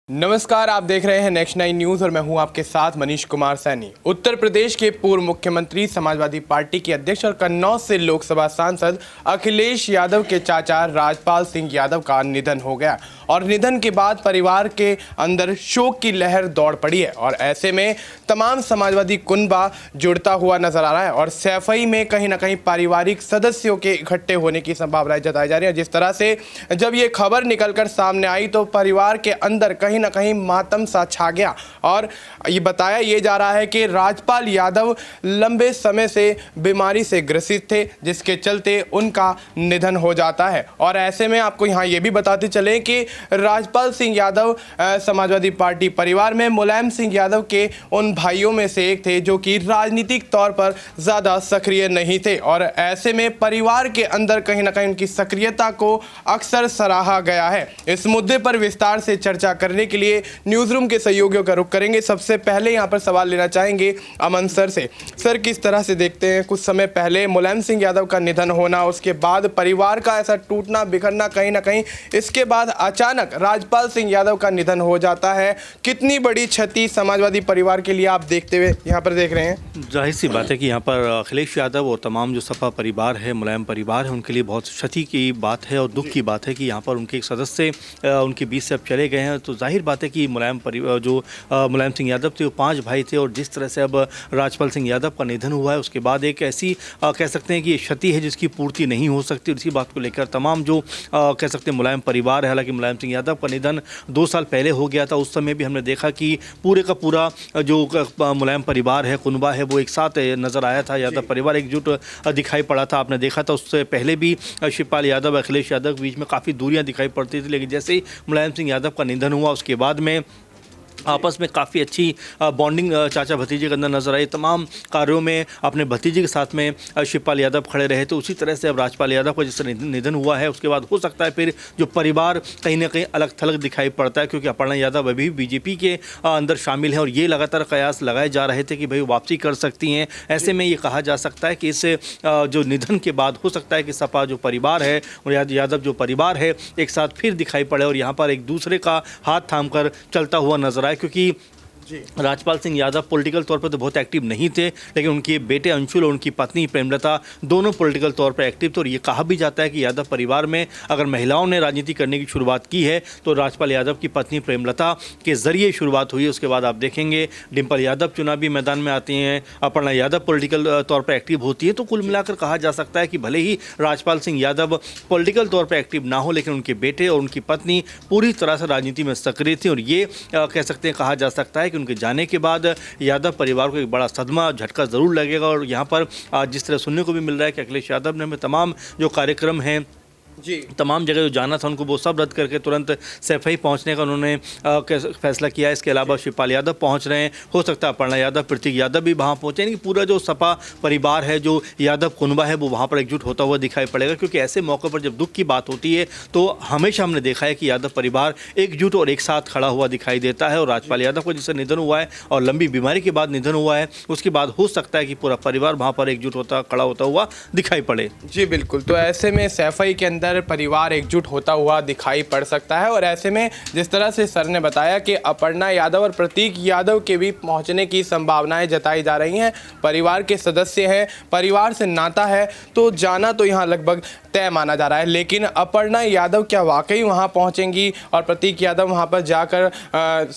नमस्कार, आप देख रहे हैं नेक्स्ट 9 न्यूज़ और मैं हूं आपके साथ मनीष कुमार सैनी। उत्तर प्रदेश के पूर्व मुख्यमंत्री, समाजवादी पार्टी के अध्यक्ष और कन्नौज से लोकसभा सांसद अखिलेश यादव के चाचा राजपाल सिंह यादव का निधन हो गया और निधन के बाद परिवार के अंदर शोक की लहर दौड़ पड़ी है और ऐसे में तमाम समाजवादी कुनबा जुड़ता हुआ नजर आ रहा है और सैफई में कहीं ना कहीं पारिवारिक सदस्यों के इकट्ठे होने की संभावनाएं जताई जा रही है। जिस तरह से जब ये खबर निकलकर सामने आई तो परिवार के अंदर कहीं ना कहीं मातम सा छा गया और ये बताया ये जा रहा है कि राजपाल यादव लंबे समय से बीमारी से ग्रसित थे, जिसके चलते उनका निधन हो जाता है। और ऐसे में आपको यहाँ ये भी बताते चले कि राजपाल सिंह यादव समाजवादी पार्टी परिवार में मुलायम सिंह यादव के उन भाइयों में से एक थे जो कि राजनीतिक तौर पर ज़्यादा सक्रिय नहीं थे और ऐसे में परिवार के अंदर कहीं ना कहीं उनकी सक्रियता को अक्सर सराहा गया है। इस मुद्दे पर विस्तार से चर्चा करने के लिए न्यूज़ रूम के सहयोगियों का रुख करेंगे। सबसे पहले यहाँ पर सवाल लेना चाहेंगे अमन सर से। सर, किस तरह से देखते हैं कुछ समय पहले मुलायम सिंह यादव का निधन होना, उसके बाद परिवार का ऐसा टूटना बिखरना, कहीं ना कहीं इसके बाद अचानक राजपाल सिंह यादव का निधन हो जाता है, कितनी बड़ी क्षति समाजवादी परिवार के लिए आप देखते हुए यहाँ पर देख रहे हैं? जाहिर सी बात है कि यहाँ पर अखिलेश यादव और तमाम जो सपा परिवार है, मुलायम परिवार है, उनके लिए बहुत क्षति की बात है और दुख की बात है कि यहाँ पर उनके एक सदस्य उनके बीच से अब चले गए हैं। तो जाहिर बात है कि मुलायम सिंह यादव थे, वो 5 भाई थे और जिस तरह से अब राजपाल सिंह यादव का निधन हुआ है उसके बाद एक ऐसी कह सकते हैं कि ये क्षति है जिसकी पूर्ति नहीं हो सकती। इसी बात को लेकर तमाम जो कह सकते हैं मुलायम परिवार है, हालांकि मुलायम सिंह यादव का निधन 2 साल पहले हो गया था, उस समय भी हमने देखा कि पूरे का पूरा जो मुलायम परिवार है, कुनबा है, वो एक साथ नजर आया था। यादव परिवार एकजुट दिखाई पड़ा था, आपने देखा था। उससे पहले भी शिवपाल यादव, अखिलेश यादव के बीच में काफ़ी दूरियां दिखाई पड़ती थी, लेकिन जैसे ही मुलायम सिंह यादव का निधन हुआ उसके बाद में आपस में काफ़ी अच्छी बॉन्डिंग चाचा भतीजे के अंदर नजर आई। तमाम कार्यों में अपने भतीजे के साथ में शिवपाल यादव खड़े रहे। तो उसी तरह से अब राजपाल यादव का जिससे निधन हुआ है उसके बाद हो सकता है फिर जो परिवार कहीं ना कहीं अलग थलग दिखाई पड़ता है, क्योंकि अपर्णा यादव अभी बीजेपी के अंदर शामिल हैं और ये लगातार कयास लगाए जा रहे थे कि भाई वापसी कर सकती हैं। ऐसे में ये कहा जा सकता है कि इस जो निधन के बाद हो सकता है कि सपा जो परिवार है और यादव जो परिवार है एक साथ फिर दिखाई पड़े और यहाँ पर एक दूसरे का हाथ थाम कर चलता हुआ नजर आए, क्योंकि राजपाल सिंह यादव पॉलिटिकल तौर पर तो बहुत एक्टिव नहीं थे, लेकिन उनके बेटे अंशुल और उनकी पत्नी प्रेमलता दोनों पॉलिटिकल तौर पर एक्टिव थे। और ये कहा भी जाता है कि यादव परिवार में अगर महिलाओं ने राजनीति करने की शुरुआत की है तो राजपाल यादव की पत्नी प्रेमलता के जरिए शुरुआत हुई है। उसके बाद आप देखेंगे डिम्पल यादव चुनावी मैदान में आती हैं, अपर्णा यादव पॉलिटिकल तौर पर एक्टिव होती है। तो कुल मिलाकर कहा जा सकता है कि भले ही राजपाल सिंह यादव पॉलिटिकल तौर पर एक्टिव ना हो, लेकिन उनके बेटे और उनकी पत्नी पूरी तरह से राजनीति में सक्रिय थी। और ये कह सकते हैं, कहा जा सकता है कि उनके जाने के बाद यादव परिवार को एक बड़ा सदमा झटका जरूर लगेगा। और यहाँ पर जिस तरह सुनने को भी मिल रहा है कि अखिलेश यादव ने हमें तमाम जो कार्यक्रम हैं जी तमाम जगह जो जाना था उनको वो सब रद्द करके तुरंत सैफई पहुंचने का उन्होंने फैसला किया है। इसके अलावा शिवपाल यादव पहुंच रहे हैं, हो सकता है अपर्णा यादव, प्रतीक यादव भी वहां पहुंचे, यानी कि पूरा जो सपा परिवार है, जो यादव कुनबा है, वो वहां पर एकजुट होता हुआ दिखाई पड़ेगा। क्योंकि ऐसे मौके पर जब दुख की बात होती है तो हमेशा हमने देखा है कि यादव परिवार एकजुट और एक साथ खड़ा हुआ दिखाई देता है। और राजपाल यादव का जिससे निधन हुआ है और लंबी बीमारी के बाद निधन हुआ है, उसके बाद हो सकता है कि पूरा परिवार वहाँ पर एकजुट होता खड़ा होता हुआ दिखाई पड़े। जी बिल्कुल, तो ऐसे में सैफई के अंदर परिवार एकजुट होता हुआ दिखाई पड़ सकता है और ऐसे में जिस तरह से सर ने बताया कि अपर्णा यादव और प्रतीक यादव के भी पहुंचने की संभावनाएं जताई जा रही हैं। परिवार के सदस्य हैं, परिवार से नाता है, तो जाना तो यहां लगभग तय माना जा रहा है। लेकिन अपर्णा यादव क्या वाकई वहां पहुंचेंगी और प्रतीक यादव वहां पर जाकर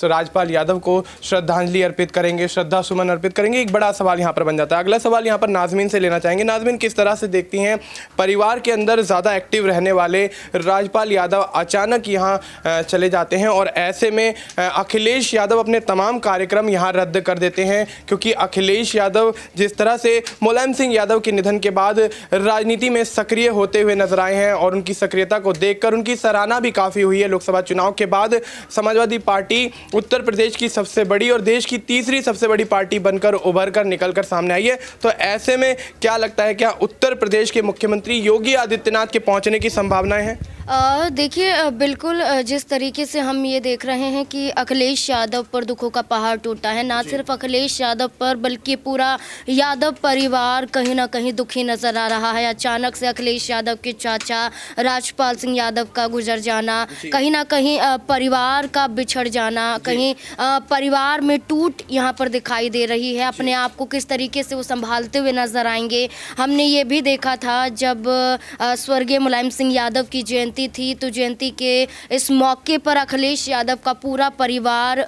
राजपाल यादव को श्रद्धांजलि अर्पित करेंगे, श्रद्धा सुमन अर्पित करेंगे? एक बड़ा सवाल यहां पर बन जाता है। अगला सवाल यहां पर नाजमीन से लेना चाहेंगे। नाजमीन, किस तरह से देखती हैं परिवार के अंदर ज़्यादा एक्टिव रहने वाले राजपाल यादव अचानक यहाँ चले जाते हैं और ऐसे में अखिलेश यादव अपने तमाम कार्यक्रम यहाँ रद्द कर देते हैं? क्योंकि अखिलेश यादव जिस तरह से मुलायम सिंह यादव के निधन के बाद राजनीति में सक्रिय होते हुए नजर आए हैं और उनकी सक्रियता को देखकर उनकी सराहना भी काफ़ी हुई है। लोकसभा चुनाव के बाद समाजवादी पार्टी उत्तर प्रदेश की सबसे बड़ी और देश की तीसरी सबसे बड़ी पार्टी बनकर उभर कर निकल कर सामने आई है। तो ऐसे में क्या लगता है, क्या उत्तर प्रदेश के मुख्यमंत्री योगी आदित्यनाथ के पहुँचने की संभावनाएं हैं? देखिए बिल्कुल जिस तरीके से हम ये देख रहे हैं कि अखिलेश यादव पर दुखों का पहाड़ टूटा है, ना सिर्फ अखिलेश यादव पर बल्कि पूरा यादव परिवार कहीं ना कहीं दुखी नज़र आ रहा है। अचानक से अखिलेश यादव के चाचा राजपाल सिंह यादव का गुजर जाना, कहीं ना कहीं परिवार का बिछड़ जाना, कहीं परिवार में टूट यहाँ पर दिखाई दे रही है। अपने आप को किस तरीके से वो संभालते हुए नजर आएंगे। हमने ये भी देखा था जब स्वर्गीय मुलायम सिंह यादव की जयंती थी, तो जयंती के इस मौके पर अखिलेश यादव का पूरा परिवार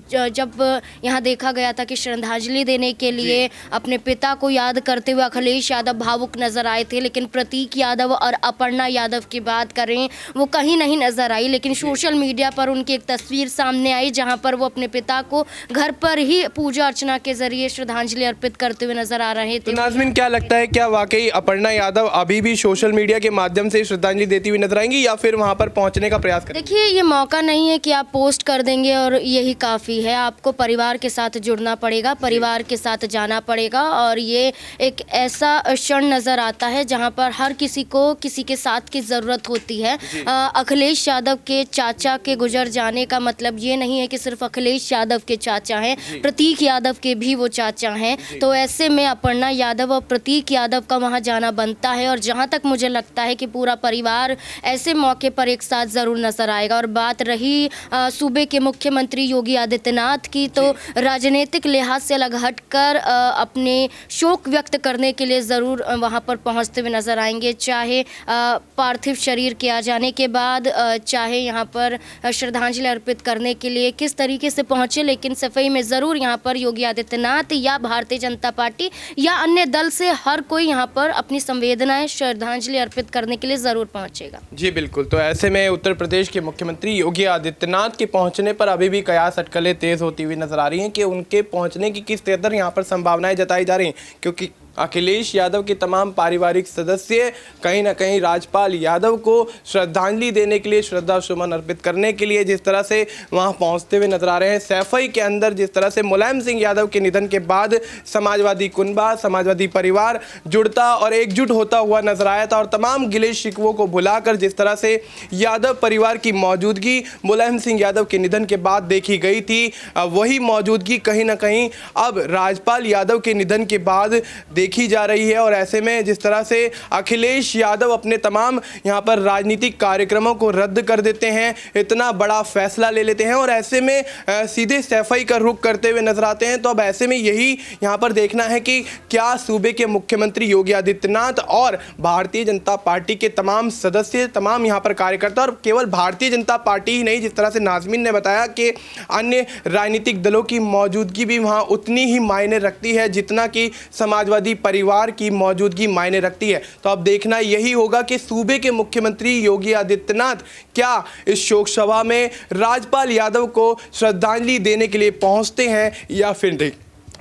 जब यहाँ देखा गया था कि श्रद्धांजलि देने के लिए अपने पिता को याद करते हुए अखिलेश यादव भावुक नजर आए थे। लेकिन प्रतीक यादव और अपर्णा यादव की बात करें, वो कहीं नहीं नजर आई। लेकिन सोशल मीडिया पर उनकी एक तस्वीर सामने आई जहां पर वो अपने पिता को घर पर ही पूजा अर्चना के जरिए श्रद्धांजलि अर्पित करते हुए नजर आ रहे थे। तो नाज़मीन, क्या लगता है, क्या वाकई अपर्णा यादव अभी भी सोशल मीडिया के माध्यम से श्रद्धांजलि देती हुई नजर आएंगी या फिर वहां पर पहुंचने का प्रयास करेंगे? देखिए, ये मौका नहीं है कि आप पोस्ट कर देंगे और यही काफ़ी है। आपको परिवार के साथ जुड़ना पड़ेगा, परिवार के साथ जाना पड़ेगा। और ये एक ऐसा क्षण नज़र आता है जहां पर हर किसी को किसी के साथ की ज़रूरत होती है। अखिलेश यादव के चाचा के गुजर जाने का मतलब ये नहीं है कि सिर्फ अखिलेश यादव के चाचा हैं, प्रतीक यादव के भी वो चाचा हैं। तो ऐसे में अपर्णा यादव और प्रतीक यादव का वहाँ जाना बनता है। और जहाँ तक मुझे लगता है कि पूरा परिवार ऐसे मौके पर एक साथ ज़रूर नजर आएगा। और बात रही सूबे के मुख्यमंत्री योगी आदित्यनाथ की, तो राजनीतिक लिहाज से अलग हटकर अपने शोक व्यक्त करने के लिए ज़रूर वहां पर पहुंचते हुए नजर आएंगे। चाहे पार्थिव शरीर के आ जाने के बाद, चाहे यहां पर श्रद्धांजलि अर्पित करने के लिए किस तरीके से पहुंचे, लेकिन सफाई में ज़रूर यहां पर योगी आदित्यनाथ या भारतीय जनता पार्टी या अन्य दल से हर कोई यहां पर अपनी संवेदनाएं श्रद्धांजलि अर्पित करने के लिए ज़रूर पहुंचेगा। जी बिल्कुल। तो ऐसे में उत्तर प्रदेश के मुख्यमंत्री योगी आदित्यनाथ के पहुंचने पर अभी भी कयास अटकलें तेज होती हुई नजर आ रही हैं कि उनके पहुंचने की किस कदर यहां पर संभावनाएं जताई जा रही हैं, क्योंकि अखिलेश यादव के तमाम पारिवारिक सदस्य कहीं ना कहीं राजपाल यादव को श्रद्धांजलि देने के लिए, श्रद्धा सुमन अर्पित करने के लिए जिस तरह से वहां पहुंचते हुए नजर आ रहे हैं। सैफई के अंदर जिस तरह से मुलायम सिंह यादव के निधन के बाद समाजवादी कुनबा, समाजवादी परिवार जुड़ता और एकजुट होता हुआ नजर आया था, और तमाम गिले शिकवों को भुलाकर जिस तरह से यादव परिवार की मौजूदगी मुलायम सिंह यादव के निधन के बाद देखी गई थी, वही मौजूदगी कहीं ना कहीं अब राजपाल यादव के निधन के बाद देखी जा रही है। और ऐसे में जिस तरह से अखिलेश यादव अपने तमाम यहाँ पर राजनीतिक कार्यक्रमों को रद्द कर देते हैं, इतना बड़ा फैसला ले लेते हैं और ऐसे में सीधे सैफई का रुख करते हुए नजर आते हैं। तो अब ऐसे में यही यहाँ पर देखना है कि क्या सूबे के मुख्यमंत्री योगी आदित्यनाथ और भारतीय जनता पार्टी के तमाम सदस्य, तमाम यहाँ पर कार्यकर्ता, और केवल भारतीय जनता पार्टी ही नहीं, जिस तरह से नाज़मीन ने बताया कि अन्य राजनीतिक दलों की मौजूदगी भी वहाँ उतनी ही मायने रखती है जितना कि समाजवादी परिवार की मौजूदगी मायने रखती है। तो अब देखना यही होगा कि सूबे के मुख्यमंत्री योगी आदित्यनाथ क्या इस शोक सभा में राजपाल यादव को श्रद्धांजलि देने के लिए पहुंचते हैं या फिर नहीं।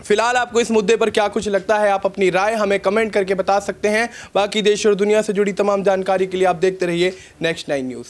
फिलहाल आपको इस मुद्दे पर क्या कुछ लगता है, आप अपनी राय हमें कमेंट करके बता सकते हैं। बाकी देश और दुनिया से जुड़ी तमाम जानकारी के लिए आप देखते रहिए नेक्स्ट 9 न्यूज़।